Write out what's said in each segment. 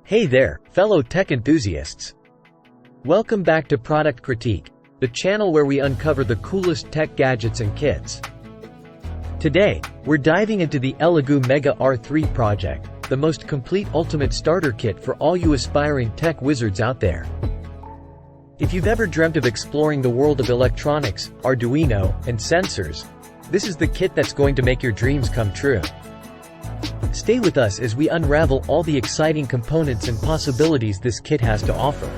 Hey there, fellow tech enthusiasts. Welcome back to Product Critique, the channel where we uncover the coolest tech gadgets and kits. Today, we're diving into the ELEGOO Mega R3 project, the most complete ultimate starter kit for all you aspiring tech wizards out there. If you've ever dreamt of exploring the world of electronics, Arduino, and sensors, this is the kit that's going to make your dreams come true. Stay with us as we unravel all the exciting components and possibilities this kit has to offer.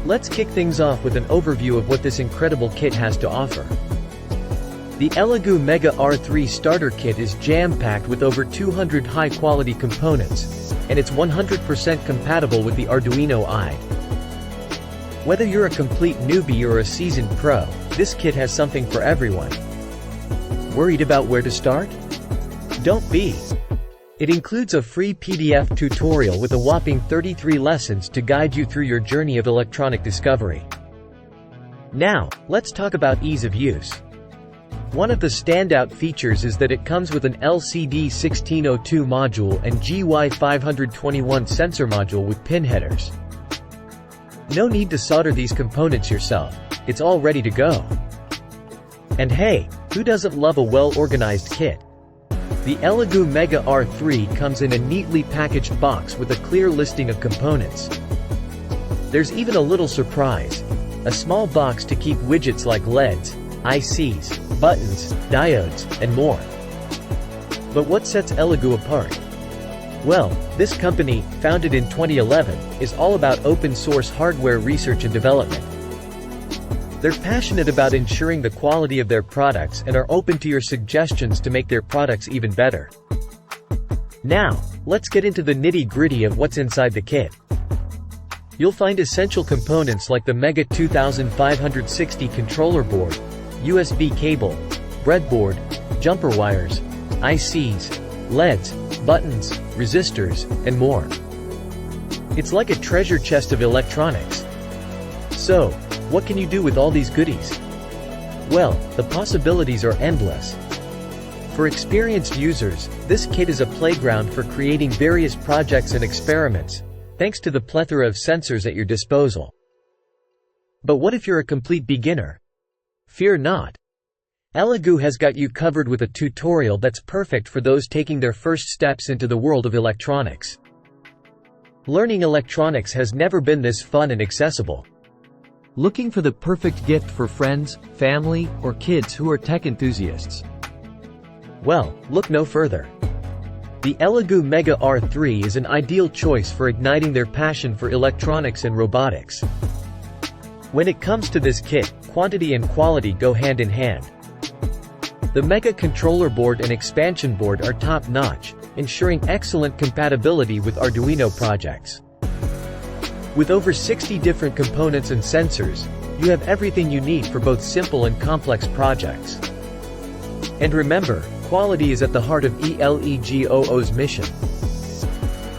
Let's kick things off with an overview of what this incredible kit has to offer. The ELEGOO Mega R3 starter kit is jam-packed with over 200 high-quality components, and it's 100% compatible with the Arduino IDE. Whether you're a complete newbie or a seasoned pro, this kit has something for everyone. Worried about where to start? Don't be. It includes a free PDF tutorial with a whopping 33 lessons to guide you through your journey of electronic discovery. Now, let's talk about ease of use. One of the standout features is that it comes with an LCD 1602 module and GY521 sensor module with pin headers. No need to solder these components yourself, it's all ready to go. And hey, who doesn't love a well-organized kit? The ELEGOO Mega R3 comes in a neatly packaged box with a clear listing of components. There's even a little surprise, a small box to keep widgets like LEDs, ICs, buttons, diodes, and more. But what sets ELEGOO apart? Well, this company, founded in 2011, is all about open-source hardware research and development. They're passionate about ensuring the quality of their products and are open to your suggestions to make their products even better. Now, let's get into the nitty-gritty of what's inside the kit. You'll find essential components like the Mega 2560 controller board, USB cable, breadboard, jumper wires, ICs, LEDs, buttons, resistors, and more. It's like a treasure chest of electronics. So, what can you do with all these goodies? Well, the possibilities are endless. For experienced users, this kit is a playground for creating various projects and experiments, thanks to the plethora of sensors at your disposal. But what if you're a complete beginner? Fear not. ELEGOO has got you covered with a tutorial that's perfect for those taking their first steps into the world of electronics. Learning electronics has never been this fun and accessible. Looking for the perfect gift for friends, family, or kids who are tech enthusiasts? Well, look no further. The ELEGOO Mega R3 is an ideal choice for igniting their passion for electronics and robotics. When it comes to this kit, quantity and quality go hand in hand. The Mega controller board and expansion board are top-notch, ensuring excellent compatibility with Arduino projects. With over 60 different components and sensors, you have everything you need for both simple and complex projects. And remember, quality is at the heart of ELEGOO's mission.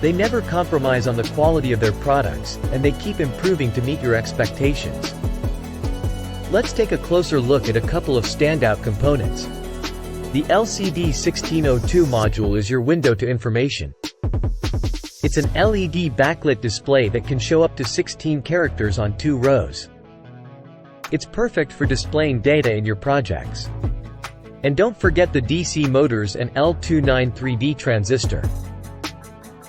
They never compromise on the quality of their products, and they keep improving to meet your expectations. Let's take a closer look at a couple of standout components. The LCD 1602 module is your window to information. It's an LED backlit display that can show up to 16 characters on 2 rows. It's perfect for displaying data in your projects. And don't forget the DC motors and L293D transistor.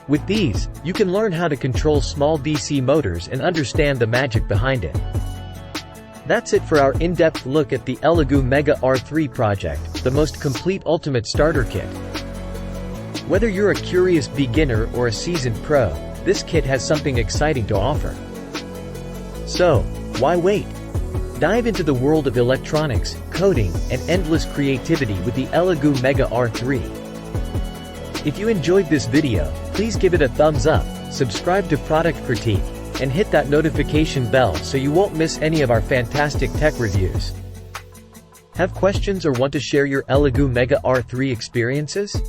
With these, you can learn how to control small DC motors and understand the magic behind it. That's it for our in-depth look at the ELEGOO Mega R3 project, the most complete ultimate starter kit. Whether you're a curious beginner or a seasoned pro, this kit has something exciting to offer. So, why wait? Dive into the world of electronics, coding, and endless creativity with the ELEGOO Mega R3. If you enjoyed this video, please give it a thumbs up, subscribe to Product Critique, and hit that notification bell so you won't miss any of our fantastic tech reviews. Have questions or want to share your ELEGOO Mega R3 experiences?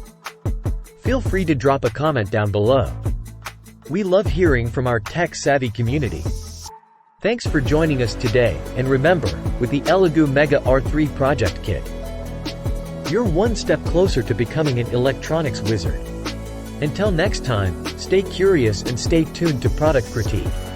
Feel free to drop a comment down below. We love hearing from our tech-savvy community. Thanks for joining us today, and remember, with the ELEGOO Mega R3 project kit, you're one step closer to becoming an electronics wizard. Until next time, stay curious and stay tuned to Product Critique.